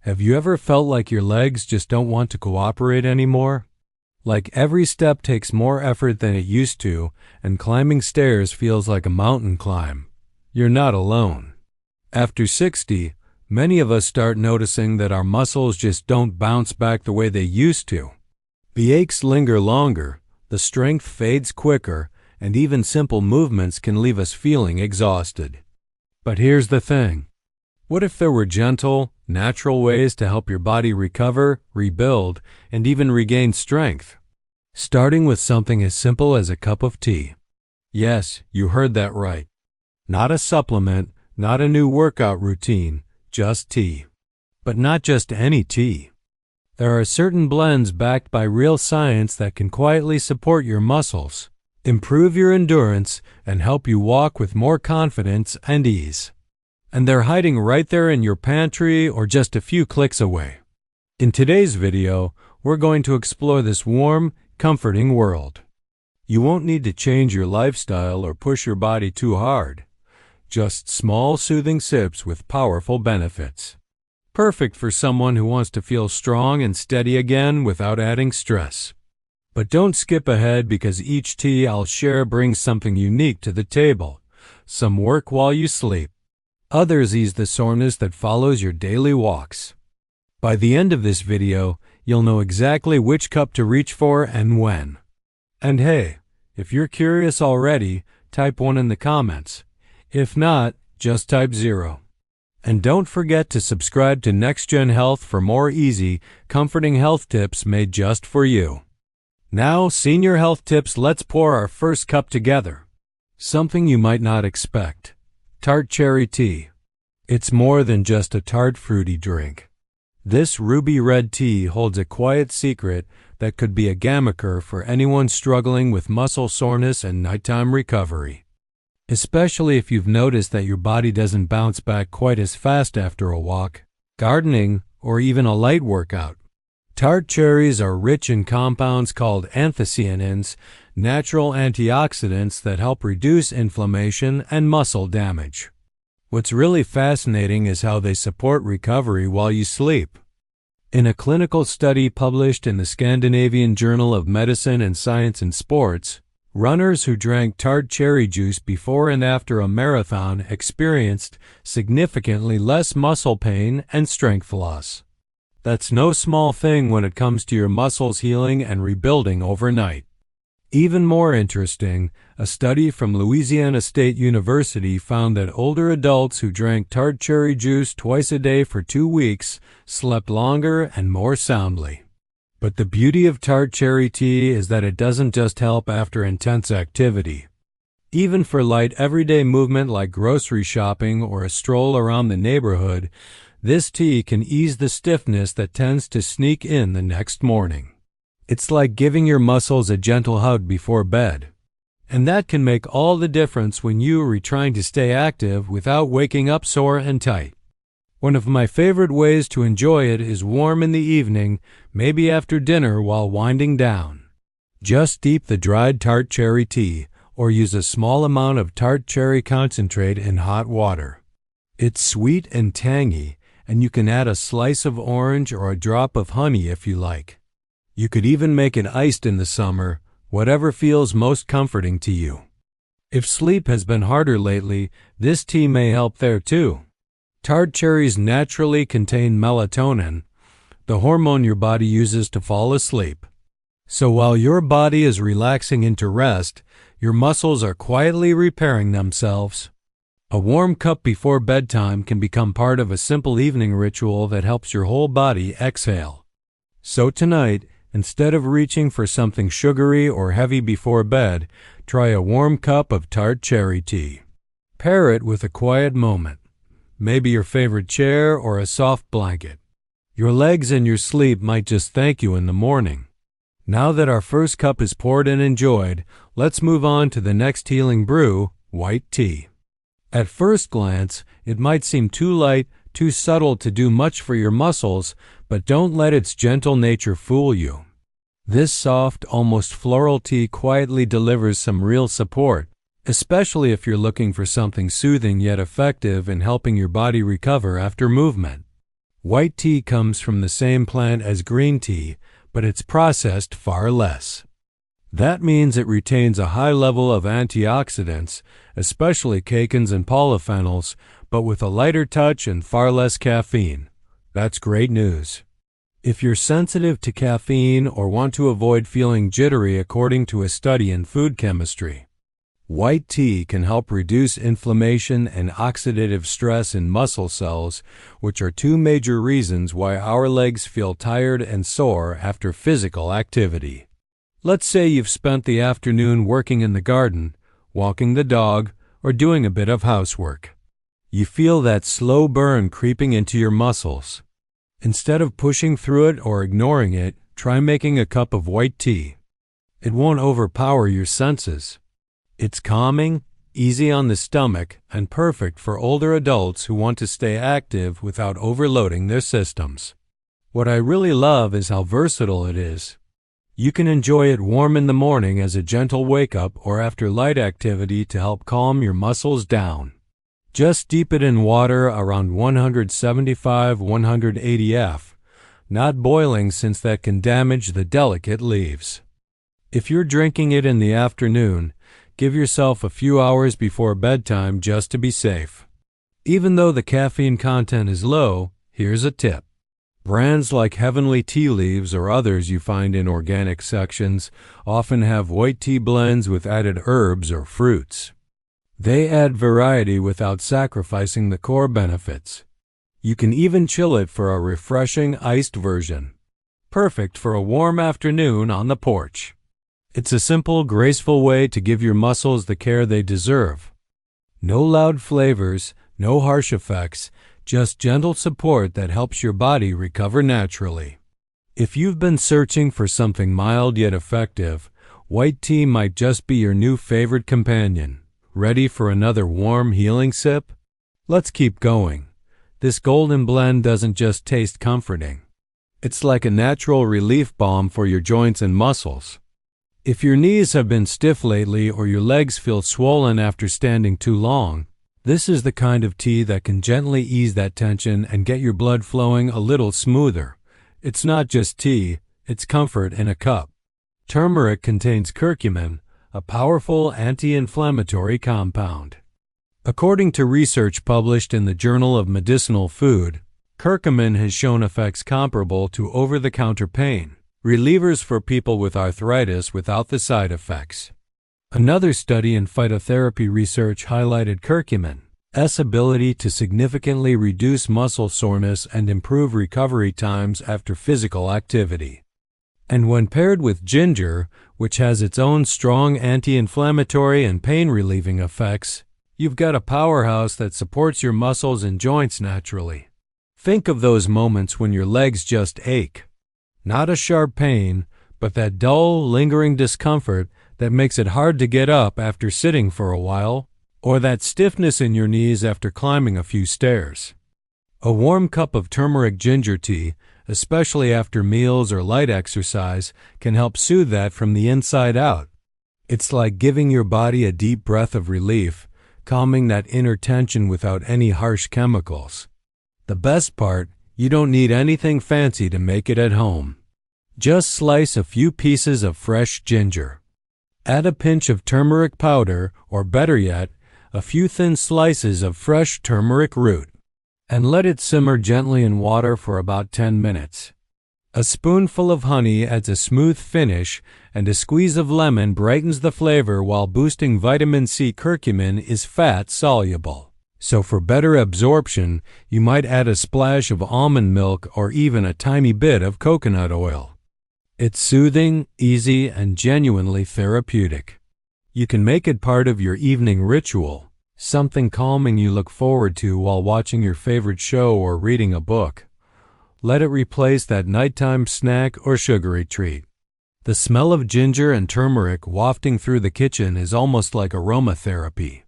Have you ever felt like your legs just don't want to cooperate anymore? Like every step takes more effort than it used to, and climbing stairs feels like a mountain climb? You're not alone. After 60, many of us start noticing that our muscles just don't bounce back the way they used to. The aches linger longer, the strength fades quicker, and even simple movements can leave us feeling exhausted. But here's the thing. What if there were gentle, natural ways to help your body recover, rebuild, and even regain strength? Starting with something as simple as a cup of tea. Yes, you heard that right. Not a supplement, not a new workout routine, just tea. But not just any tea. There are certain blends backed by real science that can quietly support your muscles, improve your endurance, and help you walk with more confidence and ease. And they're hiding right there in your pantry or just a few clicks away. In today's video, we're going to explore this warm, comforting world. You won't need to change your lifestyle or push your body too hard. Just small, soothing sips with powerful benefits. Perfect for someone who wants to feel strong and steady again without adding stress. But don't skip ahead because each tea I'll share brings something unique to the table. Some work while you sleep. Others ease the soreness that follows your daily walks. By the end of this video, you'll know exactly which cup to reach for and when. And hey, if you're curious already, type 1 in the comments. If not, just type 0. And don't forget to subscribe to NextGen Health for more easy, comforting health tips made just for you. Now, senior health tips, let's pour our first cup together. Something you might not expect. Tart cherry tea. It's more than just a tart fruity drink. This ruby red tea holds a quiet secret that could be a game changer for anyone struggling with muscle soreness and nighttime recovery. Especially if you've noticed that your body doesn't bounce back quite as fast after a walk, gardening, or even a light workout. Tart cherries are rich in compounds called anthocyanins, natural antioxidants that help reduce inflammation and muscle damage. What's really fascinating is how they support recovery while you sleep. In a clinical study published in the Scandinavian Journal of Medicine and Science in Sports, runners who drank tart cherry juice before and after a marathon experienced significantly less muscle pain and strength loss. That's no small thing when it comes to your muscles healing and rebuilding overnight. Even more interesting, a study from Louisiana State University found that older adults who drank tart cherry juice twice a day for 2 weeks slept longer and more soundly. But the beauty of tart cherry tea is that it doesn't just help after intense activity. Even for light everyday movement like grocery shopping or a stroll around the neighborhood, this tea can ease the stiffness that tends to sneak in the next morning. It's like giving your muscles a gentle hug before bed. And that can make all the difference when you are trying to stay active without waking up sore and tight. One of my favorite ways to enjoy it is warm in the evening, maybe after dinner while winding down. Just steep the dried tart cherry tea, or use a small amount of tart cherry concentrate in hot water. It's sweet and tangy, and you can add a slice of orange or a drop of honey if you like. You could even make it iced in the summer, whatever feels most comforting to you. If sleep has been harder lately, this tea may help there too. Tart cherries naturally contain melatonin, the hormone your body uses to fall asleep. So while your body is relaxing into rest, your muscles are quietly repairing themselves. A warm cup before bedtime can become part of a simple evening ritual that helps your whole body exhale. So tonight, instead of reaching for something sugary or heavy before bed, try a warm cup of tart cherry tea. Pair it with a quiet moment. Maybe your favorite chair or a soft blanket. Your legs and your sleep might just thank you in the morning. Now that our first cup is poured and enjoyed, let's move on to the next healing brew, white tea. At first glance, it might seem too light, too subtle to do much for your muscles, but don't let its gentle nature fool you. This soft, almost floral tea quietly delivers some real support, especially if you're looking for something soothing yet effective in helping your body recover after movement. White tea comes from the same plant as green tea, but it's processed far less. That means it retains a high level of antioxidants, especially caicins and polyphenols, but with a lighter touch and far less caffeine. That's great news. If you're sensitive to caffeine or want to avoid feeling jittery according to a study in food chemistry, white tea can help reduce inflammation and oxidative stress in muscle cells, which are two major reasons why our legs feel tired and sore after physical activity. Let's say you've spent the afternoon working in the garden, walking the dog, or doing a bit of housework. You feel that slow burn creeping into your muscles. Instead of pushing through it or ignoring it, try making a cup of white tea. It won't overpower your senses. It's calming, easy on the stomach, and perfect for older adults who want to stay active without overloading their systems. What I really love is how versatile it is. You can enjoy it warm in the morning as a gentle wake-up or after light activity to help calm your muscles down. Just steep it in water around 175–180 F, not boiling since that can damage the delicate leaves. If you're drinking it in the afternoon, give yourself a few hours before bedtime just to be safe. Even though the caffeine content is low, here's a tip. Brands like Heavenly Tea Leaves or others you find in organic sections often have white tea blends with added herbs or fruits. They add variety without sacrificing the core benefits. You can even chill it for a refreshing iced version. Perfect for a warm afternoon on the porch. It's a simple, graceful way to give your muscles the care they deserve. No loud flavors, no harsh effects, just gentle support that helps your body recover naturally. If you've been searching for something mild yet effective, white tea might just be your new favorite companion. Ready for another warm, healing sip? Let's keep going. This golden blend doesn't just taste comforting. It's like a natural relief balm for your joints and muscles. If your knees have been stiff lately or your legs feel swollen after standing too long, this is the kind of tea that can gently ease that tension and get your blood flowing a little smoother. It's not just tea, it's comfort in a cup. Turmeric contains curcumin, a powerful anti-inflammatory compound. According to research published in the Journal of Medicinal Food, curcumin has shown effects comparable to over-the-counter pain relievers for people with arthritis without the side effects. Another study in phytotherapy research highlighted curcumin's ability to significantly reduce muscle soreness and improve recovery times after physical activity. And when paired with ginger, which has its own strong anti-inflammatory and pain-relieving effects, you've got a powerhouse that supports your muscles and joints naturally. Think of those moments when your legs just ache. Not a sharp pain, but that dull, lingering discomfort that makes it hard to get up after sitting for a while, or that stiffness in your knees after climbing a few stairs. A warm cup of turmeric ginger tea, especially after meals or light exercise, can help soothe that from the inside out. It's like giving your body a deep breath of relief, calming that inner tension without any harsh chemicals. The best part, you don't need anything fancy to make it at home. Just slice a few pieces of fresh ginger. Add a pinch of turmeric powder, or better yet, a few thin slices of fresh turmeric root, and let it simmer gently in water for about 10 minutes. A spoonful of honey adds a smooth finish, and a squeeze of lemon brightens the flavor while boosting vitamin C. Curcumin is fat-soluble. So for better absorption, you might add a splash of almond milk or even a tiny bit of coconut oil. It's soothing, easy, and genuinely therapeutic. You can make it part of your evening ritual, something calming you look forward to while watching your favorite show or reading a book. Let it replace that nighttime snack or sugary treat. The smell of ginger and turmeric wafting through the kitchen is almost like aromatherapy.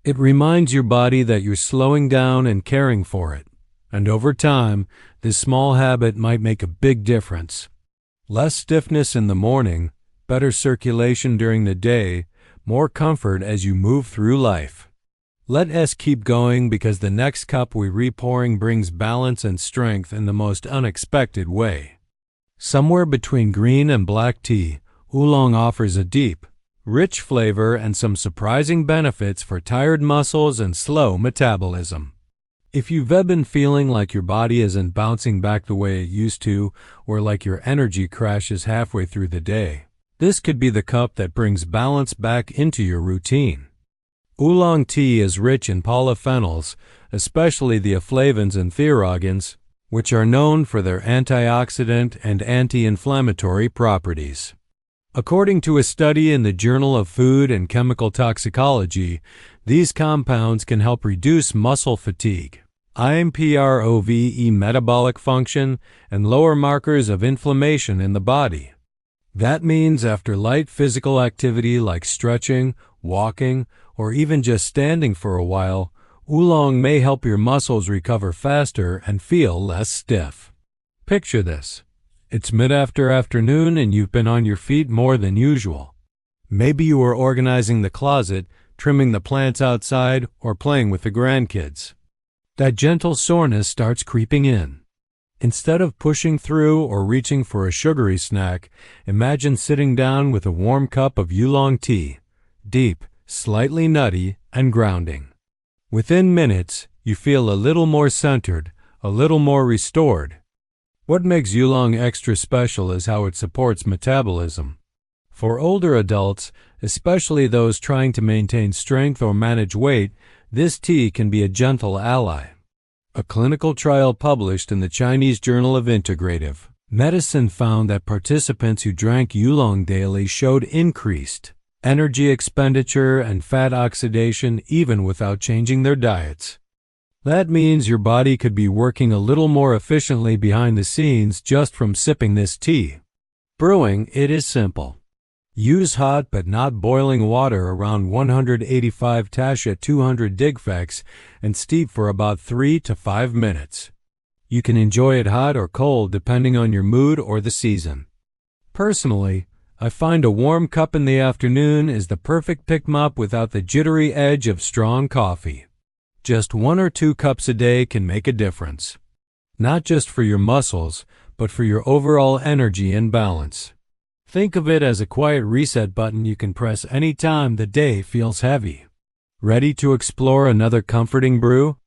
It reminds your body that you're slowing down and caring for it, and over time, this small habit might make a big difference. Less stiffness in the morning, better circulation during the day, more comfort as you move through life. Let us keep going because the next cup we repouring brings balance and strength in the most unexpected way. Somewhere between green and black tea, oolong offers a deep, rich flavor and some surprising benefits for tired muscles and slow metabolism. If you've been feeling like your body isn't bouncing back the way it used to, or like your energy crashes halfway through the day, this could be the cup that brings balance back into your routine. Oolong tea is rich in polyphenols, especially the flavins and therogens, which are known for their antioxidant and anti-inflammatory properties. According to a study in the Journal of Food and Chemical Toxicology, these compounds can help reduce muscle fatigue, improve metabolic function, and lower markers of inflammation in the body. That means after light physical activity like stretching, walking, or even just standing for a while, oolong may help your muscles recover faster and feel less stiff. Picture this. It's mid-afternoon and you've been on your feet more than usual. Maybe you were organizing the closet, trimming the plants outside, or playing with the grandkids. That gentle soreness starts creeping in. Instead of pushing through or reaching for a sugary snack, imagine sitting down with a warm cup of oolong tea, deep, slightly nutty, and grounding. Within minutes, you feel a little more centered, a little more restored. What makes oolong extra special is how it supports metabolism. For older adults, especially those trying to maintain strength or manage weight, this tea can be a gentle ally. A clinical trial published in the Chinese Journal of Integrative Medicine found that participants who drank oolong daily showed increased energy expenditure and fat oxidation even without changing their diets. That means your body could be working a little more efficiently behind the scenes just from sipping this tea. Brewing it is simple. Use hot but not boiling water around 185 Tash at 200 Digfex and steep for about 3 to 5 minutes. You can enjoy it hot or cold depending on your mood or the season. Personally, I find a warm cup in the afternoon is the perfect pick-me-up without the jittery edge of strong coffee. Just 1 or 2 cups a day can make a difference. Not just for your muscles, but for your overall energy and balance. Think of it as a quiet reset button you can press any time the day feels heavy. Ready to explore another comforting brew?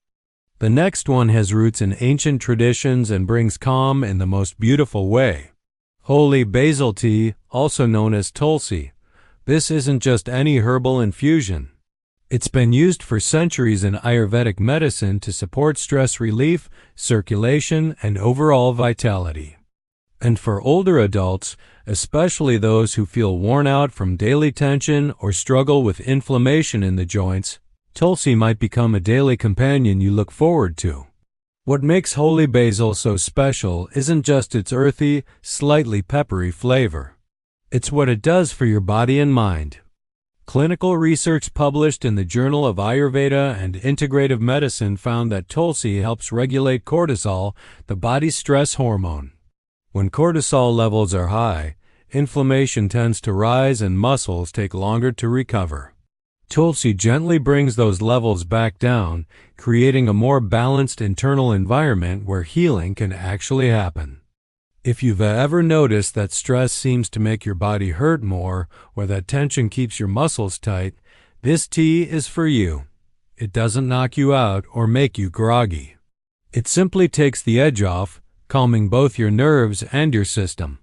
The next one has roots in ancient traditions and brings calm in the most beautiful way. Holy basil tea, also known as tulsi. This isn't just any herbal infusion. It's been used for centuries in Ayurvedic medicine to support stress relief, circulation, and overall vitality. And for older adults, especially those who feel worn out from daily tension or struggle with inflammation in the joints, tulsi might become a daily companion you look forward to. What makes holy basil so special isn't just its earthy, slightly peppery flavor. It's what it does for your body and mind. Clinical research published in the Journal of Ayurveda and Integrative Medicine found that tulsi helps regulate cortisol, the body's stress hormone. When cortisol levels are high, inflammation tends to rise and muscles take longer to recover. Tulsi gently brings those levels back down, creating a more balanced internal environment where healing can actually happen. If you've ever noticed that stress seems to make your body hurt more or that tension keeps your muscles tight, this tea is for you. It doesn't knock you out or make you groggy. It simply takes the edge off, calming both your nerves and your system.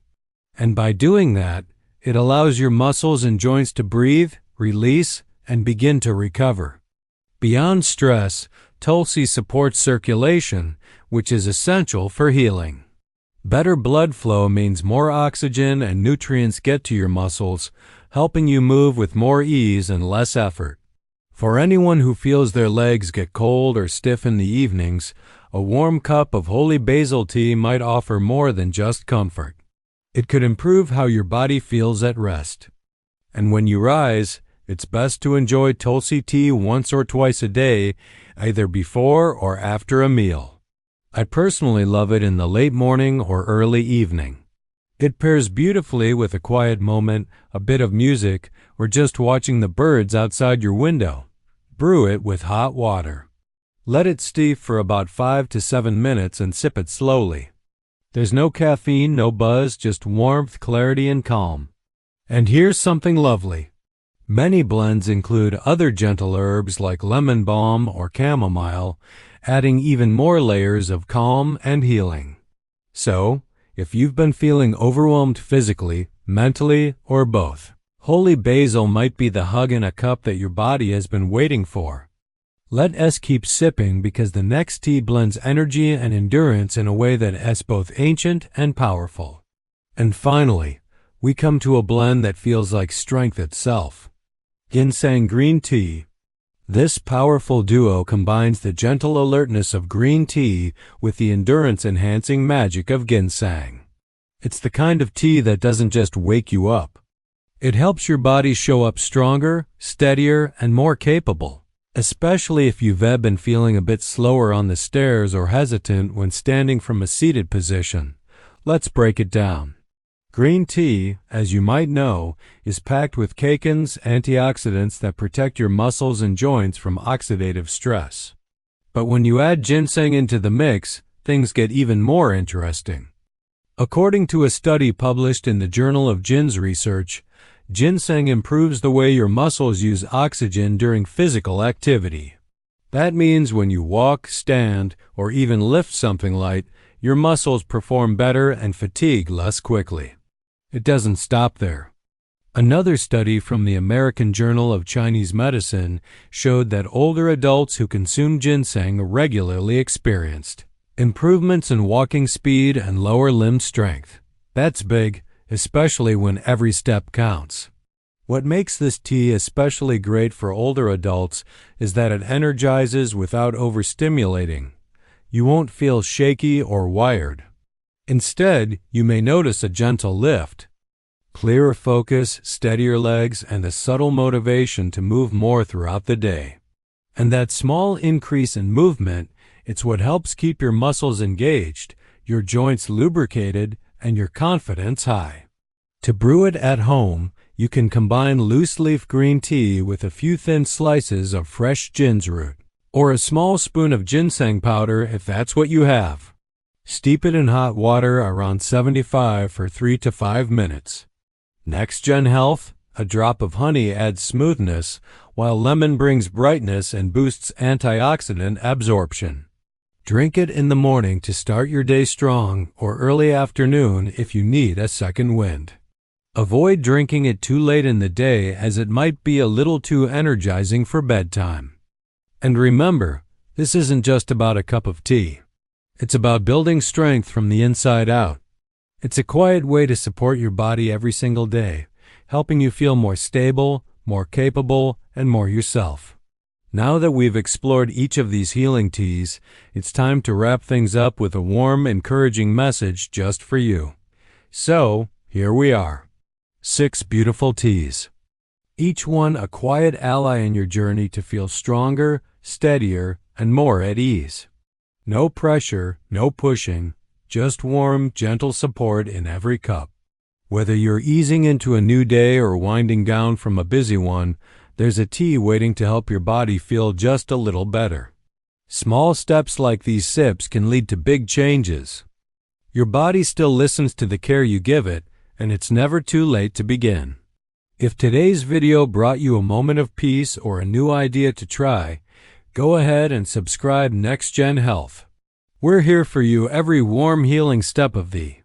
And by doing that, it allows your muscles and joints to breathe, release, and begin to recover. Beyond stress, tulsi supports circulation, which is essential for healing. Better blood flow means more oxygen and nutrients get to your muscles, helping you move with more ease and less effort. For anyone who feels their legs get cold or stiff in the evenings, a warm cup of holy basil tea might offer more than just comfort. It could improve how your body feels at rest. And when you rise, it's best to enjoy tulsi tea once or twice a day, either before or after a meal. I personally love it in the late morning or early evening. It pairs beautifully with a quiet moment, a bit of music, or just watching the birds outside your window. Brew it with hot water. Let it steep for about 5 to 7 minutes and sip it slowly. There's no caffeine, no buzz, just warmth, clarity, and calm. And here's something lovely. Many blends include other gentle herbs like lemon balm or chamomile, adding even more layers of calm and healing. So, if you've been feeling overwhelmed physically, mentally, or both, holy basil might be the hug in a cup that your body has been waiting for. Let us keep sipping because the next tea blends energy and endurance in a way that is both ancient and powerful. And finally, we come to a blend that feels like strength itself. Ginseng green tea. This powerful duo combines the gentle alertness of green tea with the endurance-enhancing magic of ginseng. It's the kind of tea that doesn't just wake you up. It helps your body show up stronger, steadier, and more capable. Especially if you've been feeling a bit slower on the stairs or hesitant when standing from a seated position. Let's break it down. Green tea, as you might know, is packed with catechins, antioxidants that protect your muscles and joints from oxidative stress. But when you add ginseng into the mix, things get even more interesting. According to a study published in the Journal of Gins Research, ginseng improves the way your muscles use oxygen during physical activity. That means when you walk, stand, or even lift something light, your muscles perform better and fatigue less quickly. It doesn't stop there. Another study from the American Journal of Chinese Medicine showed that older adults who consumed ginseng regularly experienced improvements in walking speed and lower limb strength. That's big, especially when every step counts. What makes this tea especially great for older adults is that it energizes without overstimulating. You won't feel shaky or wired. Instead, you may notice a gentle lift, clearer focus, steadier legs, and a subtle motivation to move more throughout the day. And that small increase in movement, it's what helps keep your muscles engaged, your joints lubricated, and your confidence high. To brew it at home, you can combine loose-leaf green tea with a few thin slices of fresh gin's root, or a small spoon of ginseng powder if that's what you have. Steep it in hot water around 75 for 3 to 5 minutes. Next Gen Health, a drop of honey adds smoothness, while lemon brings brightness and boosts antioxidant absorption. Drink it in the morning to start your day strong, or early afternoon if you need a second wind. Avoid drinking it too late in the day as it might be a little too energizing for bedtime. And remember, this isn't just about a cup of tea. It's about building strength from the inside out. It's a quiet way to support your body every single day, helping you feel more stable, more capable, and more yourself. Now that we've explored each of these healing teas, it's time to wrap things up with a warm, encouraging message just for you. So, here we are. 6 beautiful teas. Each one a quiet ally in your journey to feel stronger, steadier, and more at ease. No pressure, no pushing, just warm, gentle support in every cup. Whether you're easing into a new day or winding down from a busy one, there's a tea waiting to help your body feel just a little better. Small steps like these sips can lead to big changes. Your body still listens to the care you give it, and it's never too late to begin. If today's video brought you a moment of peace or a new idea to try, go ahead and subscribe Next Gen Health. We're here for you every warm healing step of the